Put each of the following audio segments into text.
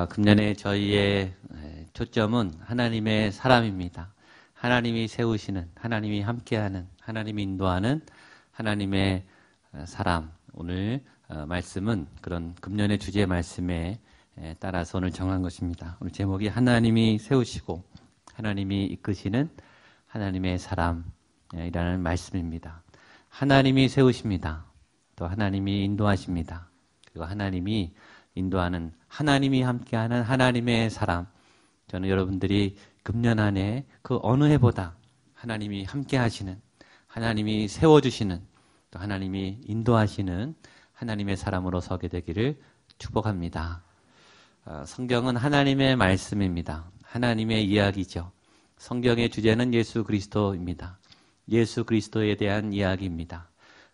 금년에 저희의 초점은 하나님의 사람입니다. 하나님이 세우시는, 하나님이 함께하는, 하나님이 인도하는 하나님의 사람. 오늘 말씀은 그런 금년의 주제 말씀에 따라서 오늘 정한 것입니다. 오늘 제목이 하나님이 세우시고 하나님이 이끄시는 하나님의 사람이라는 말씀입니다. 하나님이 세우십니다. 또 하나님이 인도하십니다. 그리고 하나님이 인도하는, 하나님이 함께하는 하나님의 사람. 저는 여러분들이 금년 안에 그 어느 해보다 하나님이 함께하시는, 하나님이 세워주시는, 또 하나님이 인도하시는 하나님의 사람으로 서게 되기를 축복합니다. 성경은 하나님의 말씀입니다. 하나님의 이야기죠. 성경의 주제는 예수 그리스도입니다. 예수 그리스도에 대한 이야기입니다.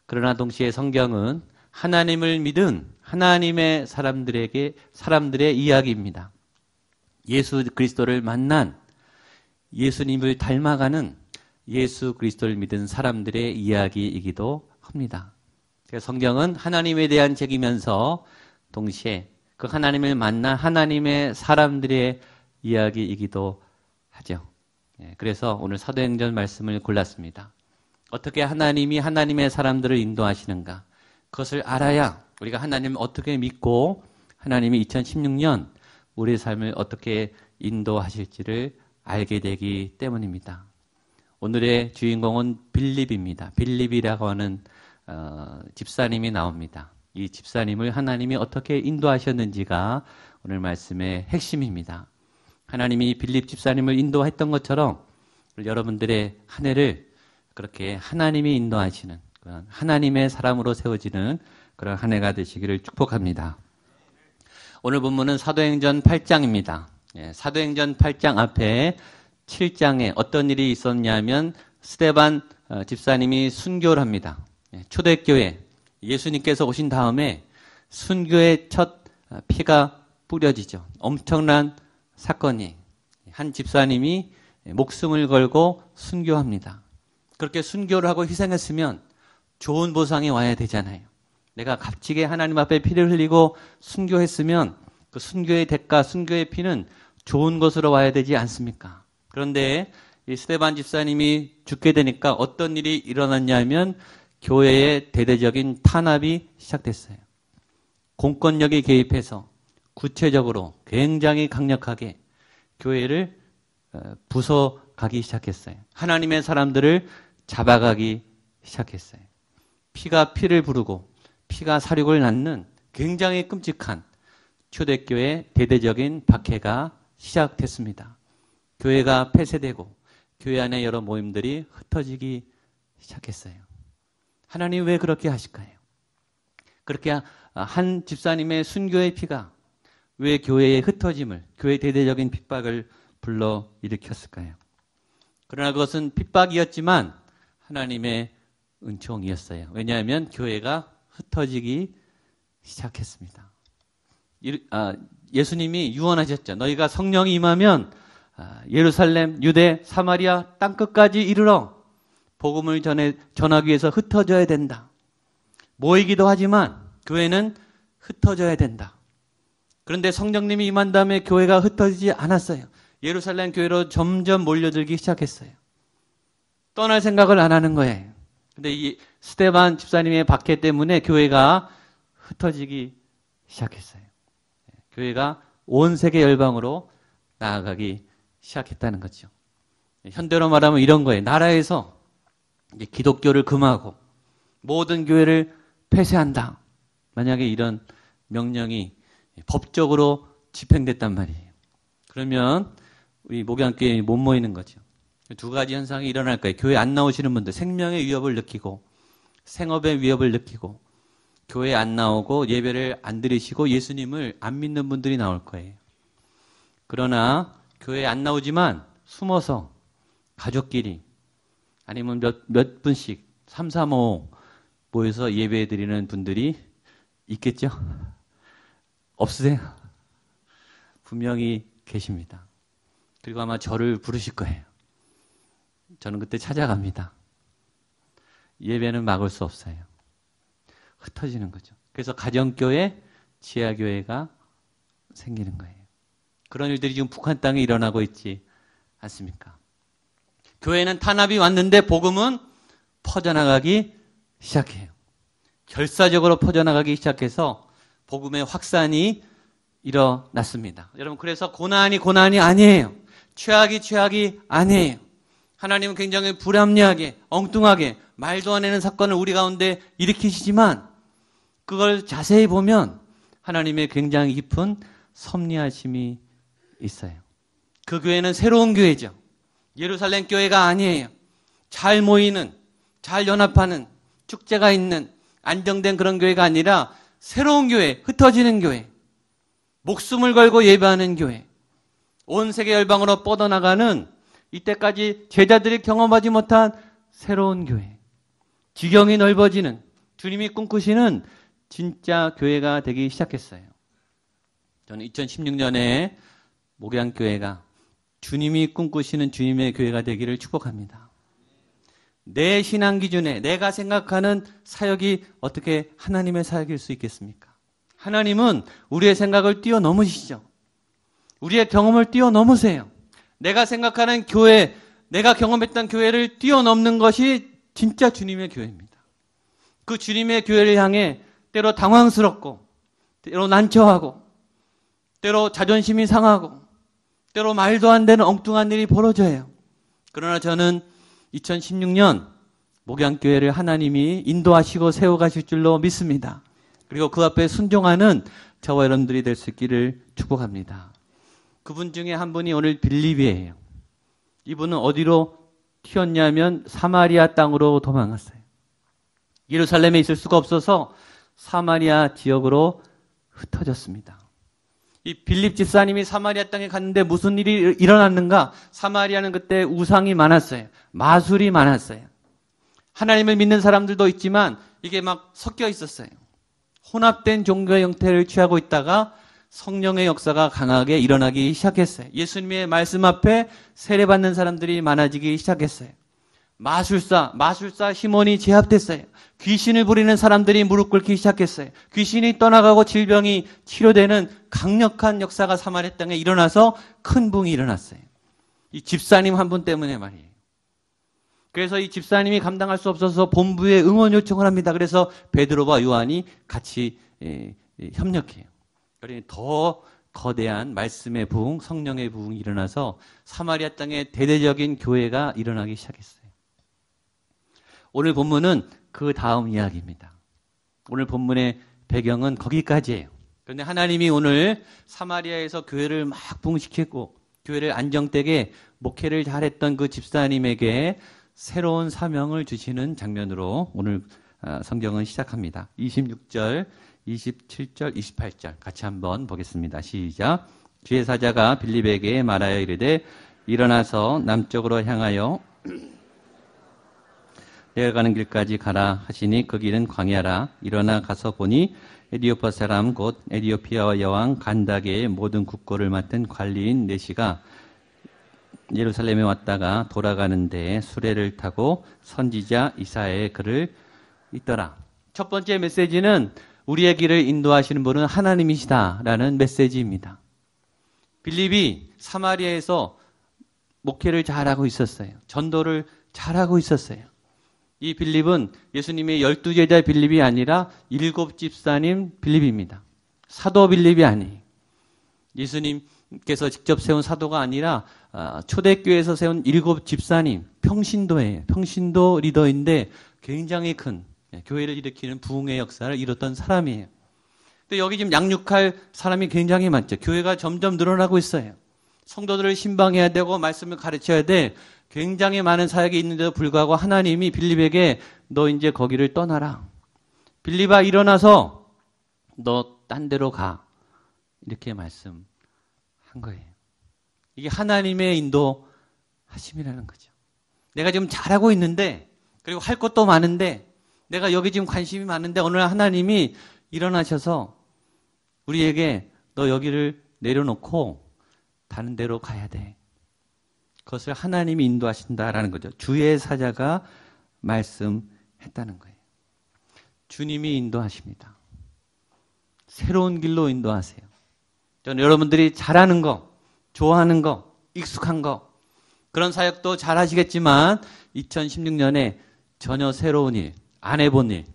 그러나 동시에 성경은 하나님을 믿은 하나님의 사람들의 이야기입니다. 예수 그리스도를 만난, 예수님을 닮아가는 예수 그리스도를 믿은 사람들의 이야기이기도 합니다. 성경은 하나님에 대한 책이면서 동시에 그 하나님을 만난 하나님의 사람들의 이야기이기도 하죠. 그래서 오늘 사도행전 말씀을 골랐습니다. 어떻게 하나님이 하나님의 사람들을 인도하시는가? 그것을 알아야 우리가 하나님을 어떻게 믿고 하나님이 2016년 우리의 삶을 어떻게 인도하실지를 알게 되기 때문입니다. 오늘의 주인공은 빌립입니다. 빌립이라고 하는 집사님이 나옵니다. 이 집사님을 하나님이 어떻게 인도하셨는지가 오늘 말씀의 핵심입니다. 하나님이 빌립 집사님을 인도했던 것처럼 여러분들의 한 해를 그렇게 하나님이 인도하시는 그런 하나님의 사람으로 세워지는 그런 한 해가 되시기를 축복합니다. 오늘 본문은 사도행전 8장입니다. 사도행전 8장 앞에 7장에 어떤 일이 있었냐면 스데반 집사님이 순교를 합니다. 초대교회, 예수님께서 오신 다음에 순교의 첫 피가 뿌려지죠. 엄청난 사건이, 한 집사님이 목숨을 걸고 순교합니다. 그렇게 순교를 하고 희생했으면 좋은 보상이 와야 되잖아요. 내가 값지게 하나님 앞에 피를 흘리고 순교했으면 그 순교의 대가, 순교의 피는 좋은 것으로 와야 되지 않습니까? 그런데 이 스데반 집사님이 죽게 되니까 어떤 일이 일어났냐면 교회의 대대적인 탄압이 시작됐어요. 공권력이 개입해서 구체적으로 굉장히 강력하게 교회를 부숴가기 시작했어요. 하나님의 사람들을 잡아가기 시작했어요. 피가 피를 부르고 피가 사륙을 낳는 굉장히 끔찍한 초대교회 대대적인 박해가 시작됐습니다. 교회가 폐쇄되고 교회 안에 여러 모임들이 흩어지기 시작했어요. 하나님 왜 그렇게 하실까요? 그렇게 한 집사님의 순교의 피가 왜 교회의 흩어짐을, 교회의 대대적인 핍박을 불러일으켰을까요? 그러나 그것은 핍박이었지만 하나님의 은총이었어요. 왜냐하면 교회가 흩어지기 시작했습니다. 예수님이 유언하셨죠. 너희가 성령이 임하면 예루살렘, 유대, 사마리아 땅끝까지 이르러 복음을 전하기 위해서 흩어져야 된다. 모이기도 하지만 교회는 흩어져야 된다. 그런데 성령님이 임한 다음에 교회가 흩어지지 않았어요. 예루살렘 교회로 점점 몰려들기 시작했어요. 떠날 생각을 안 하는 거예요. 근데 이 스데반 집사님의 박해 때문에 교회가 흩어지기 시작했어요. 교회가 온 세계 열방으로 나아가기 시작했다는 거죠. 현대로 말하면 이런 거예요. 나라에서 이제 기독교를 금하고 모든 교회를 폐쇄한다. 만약에 이런 명령이 법적으로 집행됐단 말이에요. 그러면 우리 목양교회 못 모이는 거죠. 두 가지 현상이 일어날 거예요. 교회 안 나오시는 분들 생명의 위협을 느끼고 생업의 위협을 느끼고 교회 안 나오고 예배를 안 드리시고 예수님을 안 믿는 분들이 나올 거예요. 그러나 교회 안 나오지만 숨어서 가족끼리 아니면 몇 분씩 3, 4, 5 모여서 예배 드리는 분들이 있겠죠? 없으세요? 분명히 계십니다. 그리고 아마 저를 부르실 거예요. 저는 그때 찾아갑니다. 예배는 막을 수 없어요. 흩어지는 거죠. 그래서 가정교회, 지하교회가 생기는 거예요. 그런 일들이 지금 북한 땅에 일어나고 있지 않습니까? 교회는 탄압이 왔는데 복음은 퍼져나가기 시작해요. 결사적으로 퍼져나가기 시작해서 복음의 확산이 일어났습니다. 여러분, 그래서 고난이 아니에요. 최악이 아니에요. 하나님은 굉장히 불합리하게, 엉뚱하게, 말도 안 되는 사건을 우리 가운데 일으키시지만 그걸 자세히 보면 하나님의 굉장히 깊은 섭리하심이 있어요. 그 교회는 새로운 교회죠. 예루살렘 교회가 아니에요. 잘 모이는, 잘 연합하는, 축제가 있는 안정된 그런 교회가 아니라 새로운 교회, 흩어지는 교회, 목숨을 걸고 예배하는 교회, 온 세계 열방으로 뻗어나가는 이때까지 제자들이 경험하지 못한 새로운 교회, 지경이 넓어지는, 주님이 꿈꾸시는 진짜 교회가 되기 시작했어요. 저는 2016년에 목양교회가 주님이 꿈꾸시는 주님의 교회가 되기를 축복합니다. 내 신앙 기준에 내가 생각하는 사역이 어떻게 하나님의 사역일 수 있겠습니까? 하나님은 우리의 생각을 뛰어넘으시죠. 우리의 경험을 뛰어넘으세요. 내가 생각하는 교회, 내가 경험했던 교회를 뛰어넘는 것이 진짜 주님의 교회입니다. 그 주님의 교회를 향해 때로 당황스럽고, 때로 난처하고, 때로 자존심이 상하고, 때로 말도 안 되는 엉뚱한 일이 벌어져요. 그러나 저는 2016년 목양교회를 하나님이 인도하시고 세워가실 줄로 믿습니다. 그리고 그 앞에 순종하는 저와 여러분들이 될 수 있기를 축복합니다. 그분 중에 한 분이 오늘 빌립이에요. 이분은 어디로 튀었냐면 사마리아 땅으로 도망갔어요. 예루살렘에 있을 수가 없어서 사마리아 지역으로 흩어졌습니다. 이 빌립 집사님이 사마리아 땅에 갔는데 무슨 일이 일어났는가? 사마리아는 그때 우상이 많았어요. 마술이 많았어요. 하나님을 믿는 사람들도 있지만 이게 막 섞여 있었어요. 혼합된 종교의 형태를 취하고 있다가 성령의 역사가 강하게 일어나기 시작했어요. 예수님의 말씀 앞에 세례받는 사람들이 많아지기 시작했어요. 마술사 시몬이 제압됐어요. 귀신을 부리는 사람들이 무릎 꿇기 시작했어요. 귀신이 떠나가고 질병이 치료되는 강력한 역사가 사마리아 땅에 일어나서 큰 붕이 일어났어요. 이 집사님 한 분 때문에 말이에요. 그래서 이 집사님이 감당할 수 없어서 본부에 응원 요청을 합니다. 그래서 베드로와 요한이 같이 협력해요. 그러니 더 거대한 말씀의 부흥, 성령의 부흥이 일어나서 사마리아 땅에 대대적인 교회가 일어나기 시작했어요. 오늘 본문은 그 다음 이야기입니다. 오늘 본문의 배경은 거기까지예요. 그런데 하나님이 오늘 사마리아에서 교회를 막 부흥시켰고 교회를 안정되게 목회를 잘했던 그 집사님에게 새로운 사명을 주시는 장면으로 오늘 성경은 시작합니다. 26절, 27절, 28절 같이 한번 보겠습니다. 시작. 주의 사자가 빌립에게 말하여 이르되 일어나서 남쪽으로 향하여 내가 가는 길까지 가라 하시니 그 길은 광야라. 일어나 가서 보니 에디오파 사람 곧 에디오피아와 여왕 간다게의 모든 국고를 맡은 관리인 네시가 예루살렘에 왔다가 돌아가는데 수레를 타고 선지자 이사야의 글을 읽더라. 첫 번째 메시지는 우리의 길을 인도하시는 분은 하나님이시다라는 메시지입니다. 빌립이 사마리아에서 목회를 잘하고 있었어요. 전도를 잘하고 있었어요. 이 빌립은 예수님의 12제자 빌립이 아니라 7 집사님 빌립입니다. 사도 빌립이 아니에요. 예수님께서 직접 세운 사도가 아니라 초대교회에서 세운 7 집사님, 평신도예요. 평신도 리더인데 굉장히 큰 교회를 일으키는 부흥의 역사를 이뤘던 사람이에요. 근데 여기 지금 양육할 사람이 굉장히 많죠. 교회가 점점 늘어나고 있어요. 성도들을 신방해야 되고 말씀을 가르쳐야 돼. 굉장히 많은 사역이 있는데도 불구하고 하나님이 빌립에게 너 이제 거기를 떠나라. 빌립아 일어나서 너 딴 데로 가. 이렇게 말씀한 거예요. 이게 하나님의 인도하심이라는 거죠. 내가 지금 잘하고 있는데 그리고 할 것도 많은데 내가 여기 지금 관심이 많은데 어느 날 하나님이 일어나셔서 우리에게 너 여기를 내려놓고 다른 데로 가야 돼. 그것을 하나님이 인도하신다라는 거죠. 주의 사자가 말씀했다는 거예요. 주님이 인도하십니다. 새로운 길로 인도하세요. 저는 여러분들이 잘하는 거, 좋아하는 거, 익숙한 거, 그런 사역도 잘 하시겠지만 2016년에 전혀 새로운 일, 안 해본 일,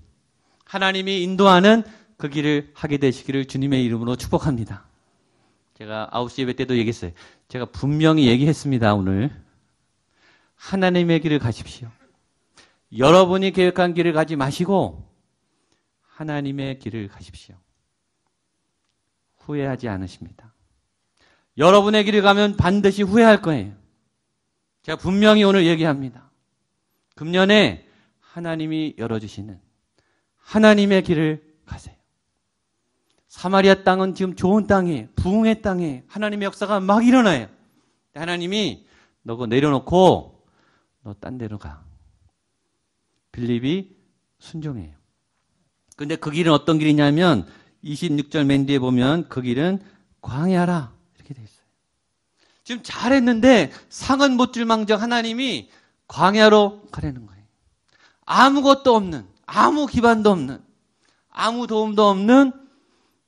하나님이 인도하는 그 길을 하게 되시기를 주님의 이름으로 축복합니다. 제가 9시 예배 때도 얘기했어요. 제가 분명히 얘기했습니다, 오늘. 하나님의 길을 가십시오. 여러분이 계획한 길을 가지 마시고 하나님의 길을 가십시오. 후회하지 않으십니다. 여러분의 길을 가면 반드시 후회할 거예요. 제가 분명히 오늘 얘기합니다. 금년에 하나님이 열어주시는 하나님의 길을 가세요. 사마리아 땅은 지금 좋은 땅이에요. 부흥의 땅이에요. 하나님의 역사가 막 일어나요. 하나님이 너 그거 내려놓고 너 딴 데로 가. 빌립이 순종해요. 근데 그 길은 어떤 길이냐면 26절 맨 뒤에 보면 그 길은 광야라 이렇게 돼 있어요. 지금 잘했는데 상은 못 줄 망정 하나님이 광야로 가라는 거예요. 아무것도 없는, 아무 기반도 없는, 아무 도움도 없는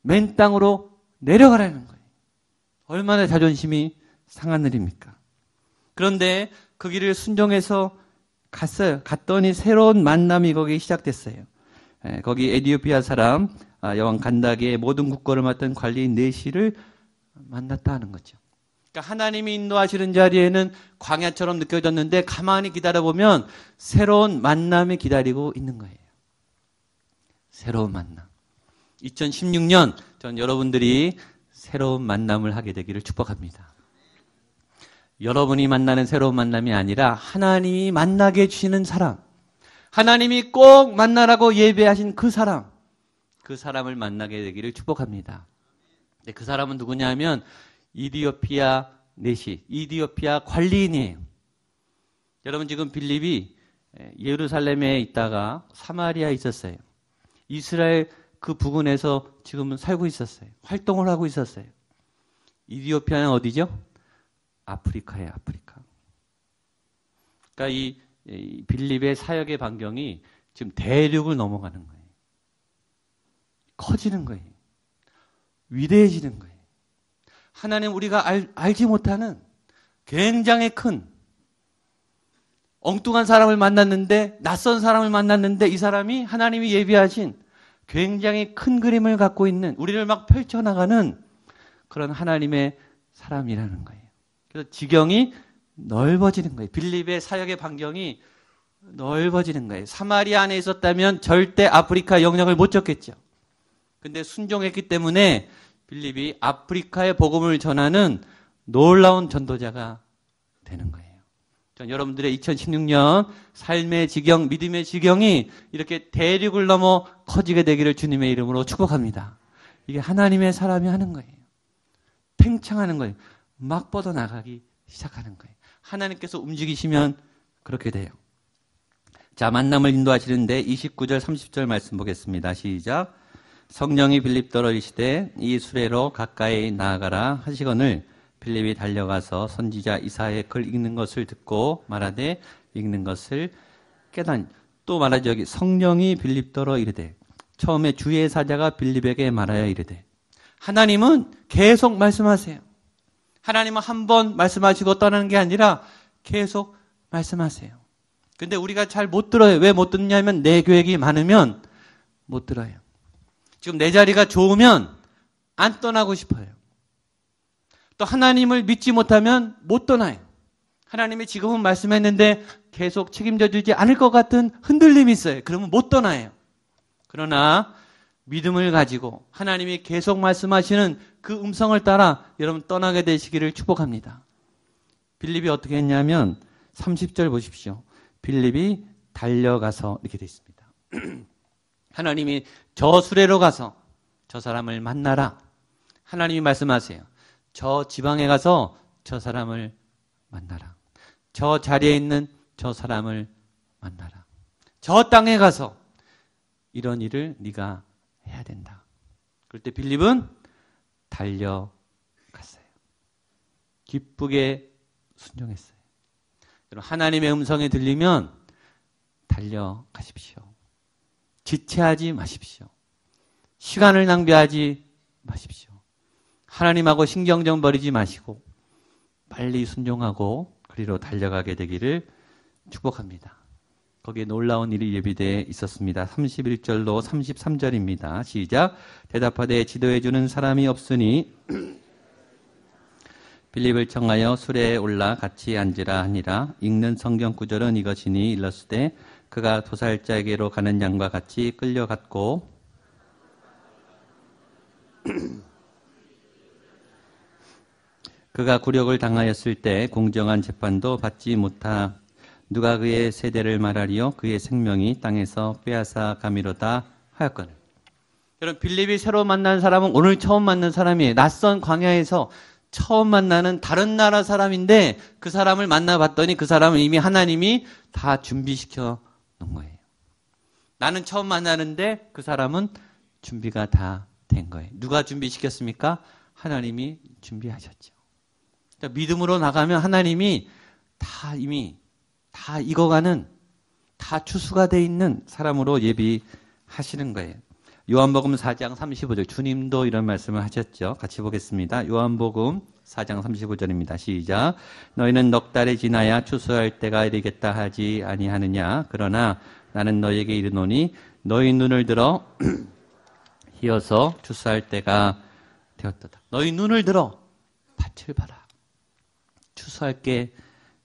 맨 땅으로 내려가라는 거예요. 얼마나 자존심이 상한 일입니까? 그런데 그 길을 순종해서 갔어요. 갔더니 새로운 만남이 거기 시작됐어요. 거기 에티오피아 사람 여왕 간다게의 모든 국거를 맡은 관리인 네시를 만났다 하는 거죠. 그러니까 하나님이 인도하시는 자리에는 광야처럼 느껴졌는데 가만히 기다려보면 새로운 만남이 기다리고 있는 거예요. 새로운 만남. 2016년 전 여러분들이 새로운 만남을 하게 되기를 축복합니다. 여러분이 만나는 새로운 만남이 아니라 하나님이 만나게 해주시는 사람, 하나님이 꼭 만나라고 예배하신 그 사람을 만나게 되기를 축복합니다. 그 사람은 누구냐 하면 이디오피아 내시, 이디오피아 관리인이에요. 여러분 지금 빌립이 예루살렘에 있다가 사마리아에 있었어요. 이스라엘 그 부근에서 지금은 살고 있었어요. 활동을 하고 있었어요. 이디오피아는 어디죠? 아프리카예요, 아프리카. 그러니까 이 빌립의 사역의 반경이 지금 대륙을 넘어가는 거예요. 커지는 거예요. 위대해지는 거예요. 하나님 우리가 알지 못하는 굉장히 큰 엉뚱한 사람을 만났는데, 낯선 사람을 만났는데 이 사람이 하나님이 예비하신 굉장히 큰 그림을 갖고 있는, 우리를 막 펼쳐나가는 그런 하나님의 사람이라는 거예요. 그래서 지경이 넓어지는 거예요. 빌립의 사역의 반경이 넓어지는 거예요. 사마리아 안에 있었다면 절대 아프리카 영역을 못 쳤겠죠. 근데 순종했기 때문에 빌립이 아프리카의 복음을 전하는 놀라운 전도자가 되는 거예요. 전 여러분들의 2016년 삶의 지경, 믿음의 지경이 이렇게 대륙을 넘어 커지게 되기를 주님의 이름으로 축복합니다. 이게 하나님의 사람이 하는 거예요. 팽창하는 거예요. 막 뻗어나가기 시작하는 거예요. 하나님께서 움직이시면 그렇게 돼요. 자, 만남을 인도하시는데 29절 30절 말씀 보겠습니다. 시작. 성령이 빌립더러 이르시되 이 수레로 가까이 나아가라 하시거늘 빌립이 달려가서 선지자 이사야의 글 읽는 것을 듣고 말하되 읽는 것을 깨닫니. 또 말하죠. 여기 성령이 빌립더러 이르되, 처음에 주의 사자가 빌립에게 말하여 이르되, 하나님은 계속 말씀하세요. 하나님은 한 번 말씀하시고 떠나는 게 아니라 계속 말씀하세요. 근데 우리가 잘 못 들어요. 왜 못 듣냐면 내 계획이 많으면 못 들어요. 지금 내 자리가 좋으면 안 떠나고 싶어요. 또 하나님을 믿지 못하면 못 떠나요. 하나님이 지금은 말씀했는데 계속 책임져 주지 않을 것 같은 흔들림이 있어요. 그러면 못 떠나요. 그러나 믿음을 가지고 하나님이 계속 말씀하시는 그 음성을 따라 여러분 떠나게 되시기를 축복합니다. 빌립이 어떻게 했냐면 30절 보십시오. 빌립이 달려가서 이렇게 되어 있습니다. 하나님이 저 수레로 가서 저 사람을 만나라. 하나님이 말씀하세요. 저 지방에 가서 저 사람을 만나라. 저 자리에 있는 저 사람을 만나라. 저 땅에 가서 이런 일을 네가 해야 된다. 그럴 때 빌립은 달려갔어요. 기쁘게 순종했어요. 여러분, 하나님의 음성이 들리면 달려가십시오. 지체하지 마십시오. 시간을 낭비하지 마십시오. 하나님하고 신경전 버리지 마시고 빨리 순종하고 그리로 달려가게 되기를 축복합니다. 거기에 놀라운 일이 예비되어 있었습니다. 31절로 33절입니다. 시작. 대답하되 지도해 주는 사람이 없으니 빌립을 청하여 수레에 올라 같이 앉으라 하니라. 읽는 성경 구절은 이것이니 일렀으되 그가 도살자에게로 가는 양과 같이 끌려갔고 그가 굴욕을 당하였을 때 공정한 재판도 받지 못하 누가 그의 세대를 말하리요 그의 생명이 땅에서 빼앗아 가미로다 하였거늘. 여러분 빌립이 새로 만난 사람은 오늘 처음 만난 사람이에요. 낯선 광야에서 처음 만나는 다른 나라 사람인데 그 사람을 만나봤더니 그 사람은 이미 하나님이 다 준비시켜 놓은 거예요. 나는 처음 만나는데 그 사람은 준비가 다 된 거예요. 누가 준비시켰습니까? 하나님이 준비하셨죠. 그러니까 믿음으로 나가면 하나님이 다 이미 다 익어가는 다 추수가 돼 있는 사람으로 예비하시는 거예요. 요한복음 4장 35절 주님도 이런 말씀을 하셨죠. 같이 보겠습니다. 요한복음 4장 35절입니다. 시작. 너희는 넉 달이 지나야 추수할 때가 이르겠다 하지 아니하느냐. 그러나 나는 너희에게 이르노니 너희 눈을 들어 희어서 추수할 때가 되었도다. 너희 눈을 들어 밭을 봐라. 추수할 게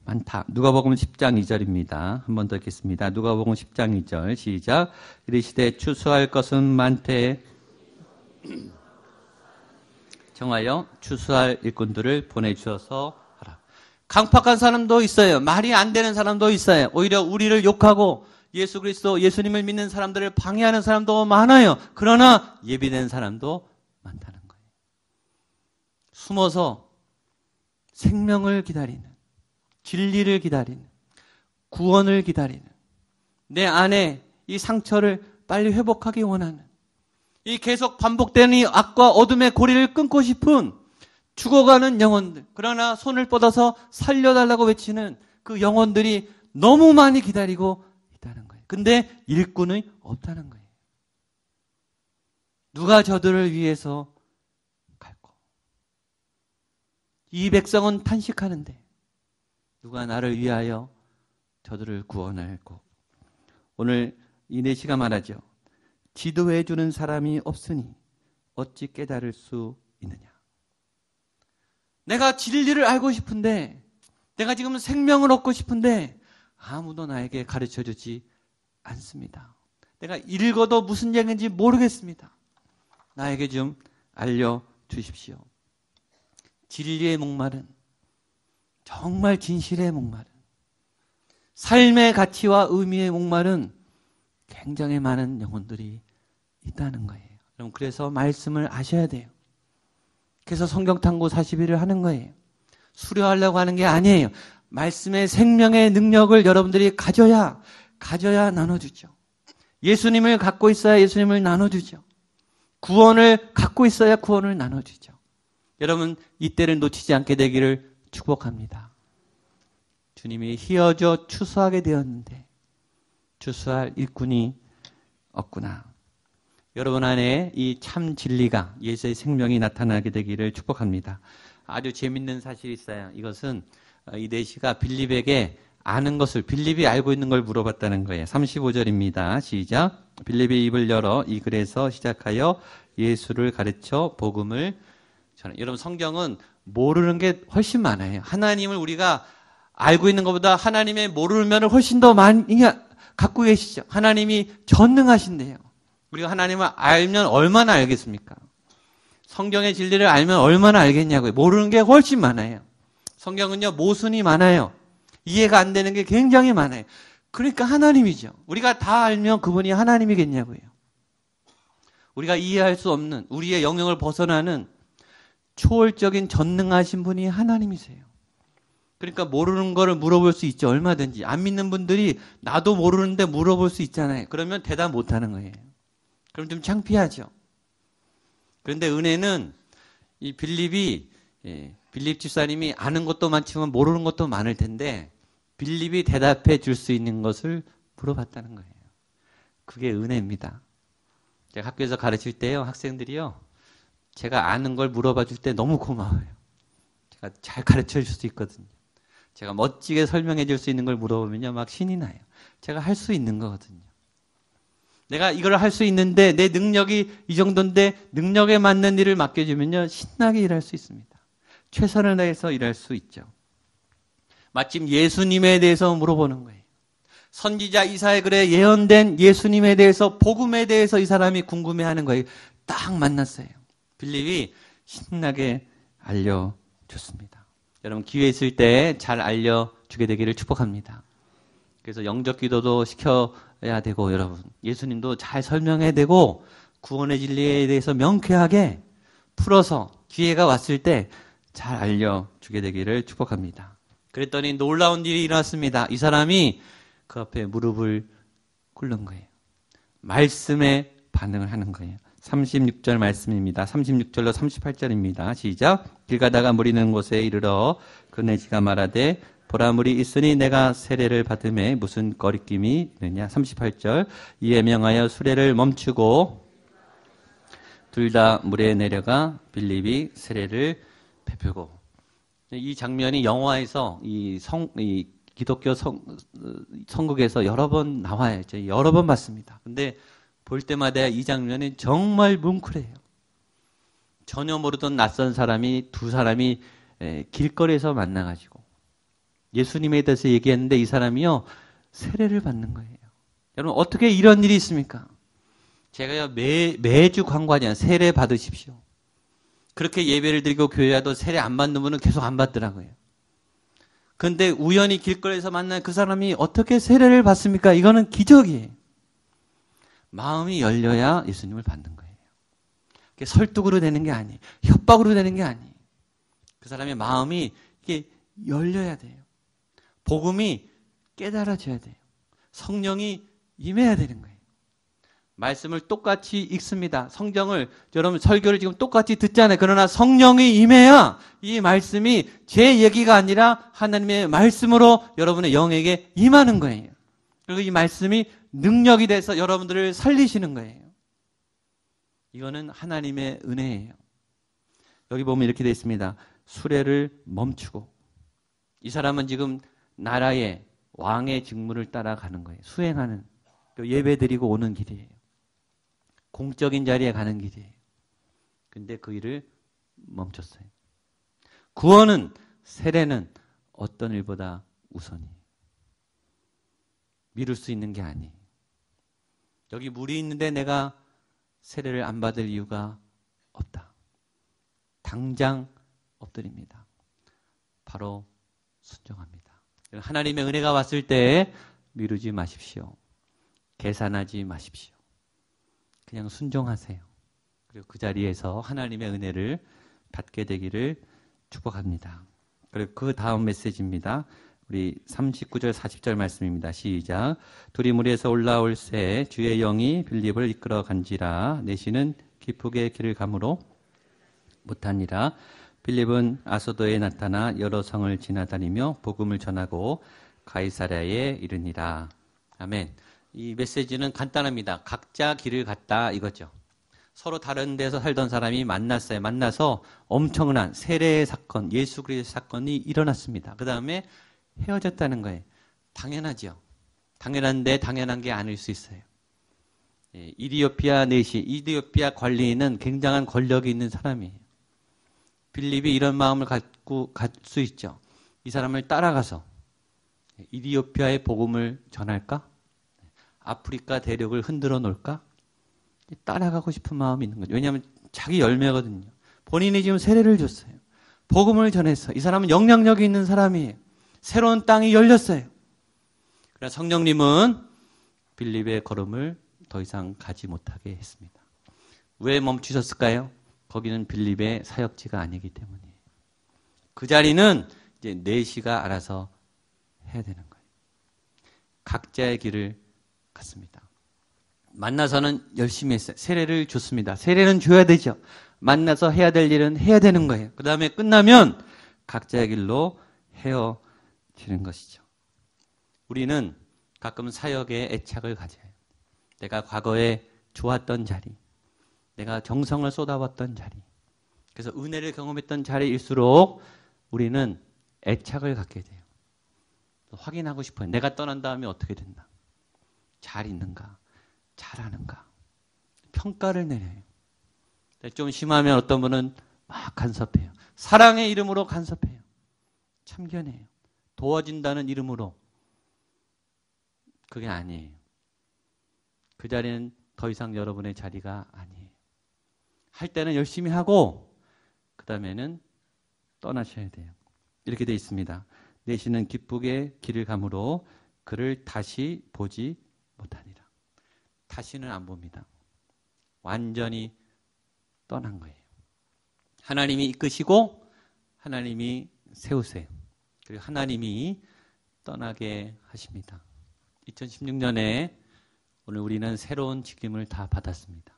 많다. 누가복음 10장 2절입니다. 한 번 더 읽겠습니다. 누가복음 10장 2절 시작. 이르시되 추수할 것은 많되 정하여 추수할 일꾼들을 보내주셔서 하라. 강팍한 사람도 있어요. 말이 안 되는 사람도 있어요. 오히려 우리를 욕하고 예수 그리스도 예수님을 믿는 사람들을 방해하는 사람도 많아요. 그러나 예비된 사람도 많다는 거예요. 숨어서 생명을 기다리는, 진리를 기다리는, 구원을 기다리는, 내 안에 이 상처를 빨리 회복하기 원하는, 이 계속 반복되는 이 악과 어둠의 고리를 끊고 싶은 죽어가는 영혼들, 그러나 손을 뻗어서 살려달라고 외치는 그 영혼들이 너무 많이 기다리고 있다는 거예요. 근데 일꾼이 없다는 거예요. 누가 저들을 위해서 갈고? 이 백성은 탄식하는데 누가 나를 위하여 저들을 구원할고? 오늘 이내시가 말하죠. 지도해 주는 사람이 없으니 어찌 깨달을 수 있느냐. 내가 진리를 알고 싶은데, 내가 지금 생명을 얻고 싶은데 아무도 나에게 가르쳐주지 않습니다. 내가 읽어도 무슨 얘기인지 모르겠습니다. 나에게 좀 알려주십시오. 진리의 목마른, 정말 진실의 목마른, 삶의 가치와 의미의 목마른 굉장히 많은 영혼들이 있다는 거예요. 여러분, 그래서 말씀을 아셔야 돼요. 그래서 성경탐구 40일을 하는 거예요. 수료하려고 하는 게 아니에요. 말씀의 생명의 능력을 여러분들이 가져야 나눠주죠. 예수님을 갖고 있어야 예수님을 나눠주죠. 구원을 갖고 있어야 구원을 나눠주죠. 여러분, 이때를 놓치지 않게 되기를 축복합니다. 주님이 희어져 추수하게 되었는데 추수할 일꾼이 없구나. 여러분 안에 이 참 진리가, 예수의 생명이 나타나게 되기를 축복합니다. 아주 재밌는 사실이 있어요. 이것은 이대시가 빌립에게 아는 것을, 빌립이 알고 있는 걸 물어봤다는 거예요. 35절입니다. 시작. 빌립이 입을 열어 이 글에서 시작하여 예수를 가르쳐 복음을 전해. 여러분, 성경은 모르는 게 훨씬 많아요. 하나님을 우리가 알고 있는 것보다 하나님의 모르는 면을 훨씬 더 많이 갖고 계시죠. 하나님이 전능하신데요. 우리가 하나님을 알면 얼마나 알겠습니까? 성경의 진리를 알면 얼마나 알겠냐고요. 모르는 게 훨씬 많아요. 성경은요, 모순이 많아요. 이해가 안 되는 게 굉장히 많아요. 그러니까 하나님이죠. 우리가 다 알면 그분이 하나님이겠냐고요. 우리가 이해할 수 없는, 우리의 영역을 벗어나는 초월적인 전능하신 분이 하나님이세요. 그러니까 모르는 거를 물어볼 수 있죠. 얼마든지. 안 믿는 분들이 나도 모르는데 물어볼 수 있잖아요. 그러면 대답 못 하는 거예요. 그럼 좀 창피하죠. 그런데 은혜는 이 빌립 집사님이 아는 것도 많지만 모르는 것도 많을 텐데 빌립이 대답해 줄 수 있는 것을 물어봤다는 거예요. 그게 은혜입니다. 제가 학교에서 가르칠 때요, 학생들이요, 제가 아는 걸 물어봐 줄 때 너무 고마워요. 잘 가르쳐 줄 수 있거든요. 제가 멋지게 설명해 줄 수 있는 걸 물어보면요, 막 신이 나요. 제가 할 수 있는 거거든요. 내가 이걸 할 수 있는데 내 능력이 이 정도인데 능력에 맞는 일을 맡겨주면요, 신나게 일할 수 있습니다. 최선을 다해서 일할 수 있죠. 마침 예수님에 대해서 물어보는 거예요. 선지자 이사야 글에 예언된 예수님에 대해서, 복음에 대해서 이 사람이 궁금해하는 거예요. 딱 만났어요. 빌립이 신나게 알려줬습니다. 여러분, 기회 있을 때 잘 알려주게 되기를 축복합니다. 그래서 영적 기도도 시켜야 되고, 여러분 예수님도 잘 설명해야 되고, 구원의 진리에 대해서 명쾌하게 풀어서 기회가 왔을 때 잘 알려주게 되기를 축복합니다. 그랬더니 놀라운 일이 일어났습니다. 이 사람이 그 앞에 무릎을 꿇는 거예요. 말씀에 반응을 하는 거예요. 36절 말씀입니다. 36절로 38절입니다. 시작. 길 가다가 물이 있는 곳에 이르러 그네지가 말하되 보라 물이 있으니 내가 세례를 받음에 무슨 거리낌이 있느냐. 38절. 이에 명하여 수레를 멈추고 둘 다 물에 내려가 빌립이 세례를 베풀고. 이 장면이 영화에서 이 기독교 성국에서 여러 번 나와요. 여러 번 봤습니다. 근데 볼 때마다 이 장면이 정말 뭉클해요. 전혀 모르던 낯선 사람이, 두 사람이 길거리에서 만나가지고 예수님에 대해서 얘기했는데 이 사람이요, 세례를 받는 거예요. 여러분, 어떻게 이런 일이 있습니까? 제가요, 매주 광고하잖아요. 세례 받으십시오. 그렇게 예배를 드리고 교회 와도 세례 안 받는 분은 계속 안 받더라고요. 그런데 우연히 길거리에서 만난 그 사람이 어떻게 세례를 받습니까? 이거는 기적이에요. 마음이 열려야 예수님을 받는 거예요. 설득으로 되는 게 아니에요. 협박으로 되는 게 아니에요. 그 사람의 마음이 이게 열려야 돼요. 복음이 깨달아져야 돼요. 성령이 임해야 되는 거예요. 말씀을 똑같이 읽습니다. 성경을, 여러분 설교를 지금 똑같이 듣잖아요. 그러나 성령이 임해야 이 말씀이 제 얘기가 아니라 하나님의 말씀으로 여러분의 영에게 임하는 거예요. 그리고 이 말씀이 능력이 돼서 여러분들을 살리시는 거예요. 이거는 하나님의 은혜예요. 여기 보면 이렇게 되어 있습니다. 수레를 멈추고. 이 사람은 지금 나라의 왕의 직무를 따라가는 거예요. 수행하는, 예배 드리고 오는 길이에요. 공적인 자리에 가는 길이에요. 근데 그 일을 멈췄어요. 구원은, 세례는 어떤 일보다 우선이에요. 미룰 수 있는 게 아니에요. 여기 물이 있는데 내가 세례를 안 받을 이유가 없다. 당장 엎드립니다. 바로 순종합니다. 하나님의 은혜가 왔을 때 미루지 마십시오. 계산하지 마십시오. 그냥 순종하세요. 그리고 그 자리에서 하나님의 은혜를 받게 되기를 축복합니다. 그리고 그 다음 메시지입니다. 우리 39절 40절 말씀입니다. 시작. 둘이 물에서 올라올새 주의 영이 빌립을 이끌어 간지라 내시는 기쁘게 길을 가므로 못하니라. 빌립은 아소도에 나타나 여러 성을 지나다니며 복음을 전하고 가이사랴에 이르니라. 아멘. 이 메시지는 간단합니다. 각자 길을 갔다 이거죠. 서로 다른 데서 살던 사람이 만났어요. 만나서 엄청난 세례의 사건, 예수 그리스도의 사건이 일어났습니다. 그 다음에 헤어졌다는 거예요. 당연하죠. 당연한데 당연한 게 아닐 수 있어요. 이디오피아 내시, 이디오피아 관리인은 굉장한 권력이 있는 사람이에요. 빌립이 이런 마음을 갖고 갈 수 있죠. 이 사람을 따라가서 이디오피아의 복음을 전할까? 아프리카 대륙을 흔들어 놓을까? 따라가고 싶은 마음이 있는 거죠. 왜냐하면 자기 열매거든요. 본인이 지금 세례를 줬어요. 복음을 전했어. 이 사람은 영향력이 있는 사람이에요. 새로운 땅이 열렸어요. 그러나 성령님은 빌립의 걸음을 더 이상 가지 못하게 했습니다. 왜 멈추셨을까요? 거기는 빌립의 사역지가 아니기 때문이에요. 그 자리는 이제 내시가 알아서 해야 되는 거예요. 각자의 길을 갔습니다. 만나서는 열심히 했어요. 세례를 줬습니다. 세례는 줘야 되죠. 만나서 해야 될 일은 해야 되는 거예요. 그 다음에 끝나면 각자의 길로 헤어지는 것이죠. 우리는 가끔 사역에 애착을 가져요. 내가 과거에 좋았던 자리, 내가 정성을 쏟아왔던 자리, 그래서 은혜를 경험했던 자리일수록 우리는 애착을 갖게 돼요. 확인하고 싶어요. 내가 떠난 다음에 어떻게 된다. 잘 있는가? 잘하는가? 평가를 내려요. 좀 심하면 어떤 분은 막 간섭해요. 사랑의 이름으로 간섭해요. 참견해요. 도와준다는 이름으로. 그게 아니에요. 그 자리는 더 이상 여러분의 자리가 아니에요. 할 때는 열심히 하고 그 다음에는 떠나셔야 돼요. 이렇게 되어 있습니다. 내시는 기쁘게 길을 가므로 그를 다시 보지 못하니라. 다시는 안 봅니다. 완전히 떠난 거예요. 하나님이 이끄시고 하나님이 세우세요. 그리고 하나님이 떠나게 하십니다. 2016년에 오늘 우리는 새로운 직임을 다 받았습니다.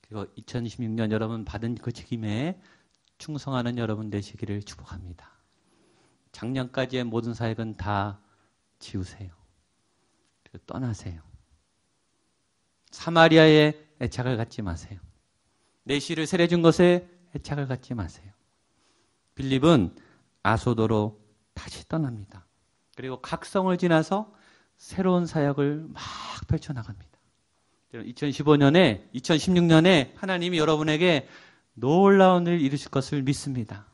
그리고 2016년 여러분 받은 그 직임에 충성하는 여러분 되시기를 축복합니다. 작년까지의 모든 사역은 다 지우세요. 그리고 떠나세요. 사마리아에 애착을 갖지 마세요. 내시를 세례준 것에 애착을 갖지 마세요. 빌립은 아소도로 다시 떠납니다. 그리고 각성을 지나서 새로운 사역을 막 펼쳐나갑니다. 2016년에 하나님이 여러분에게 놀라운 일을 이루실 것을 믿습니다.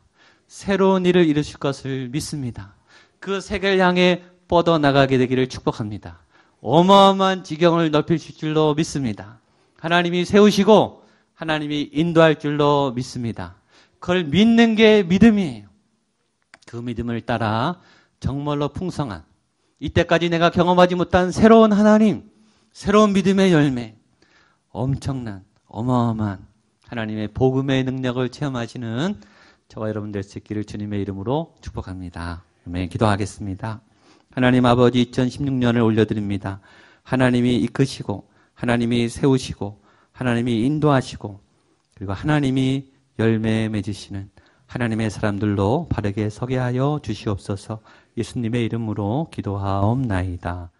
새로운 일을 이루실 것을 믿습니다. 그 세계를 향해 뻗어나가게 되기를 축복합니다. 어마어마한 지경을 넓히실 줄로 믿습니다. 하나님이 세우시고 하나님이 인도할 줄로 믿습니다. 그걸 믿는 게 믿음이에요. 그 믿음을 따라 정말로 풍성한 이때까지 내가 경험하지 못한 새로운 하나님, 새로운 믿음의 열매, 엄청난 어마어마한 하나님의 복음의 능력을 체험하시는 저와 여러분 될 수 있기를 주님의 이름으로 축복합니다. 아멘. 기도하겠습니다. 하나님 아버지 2016년을 올려드립니다. 하나님이 이끄시고 하나님이 세우시고 하나님이 인도하시고 그리고 하나님이 열매 맺으시는 하나님의 사람들로 바르게 서게 하여 주시옵소서. 예수님의 이름으로 기도하옵나이다.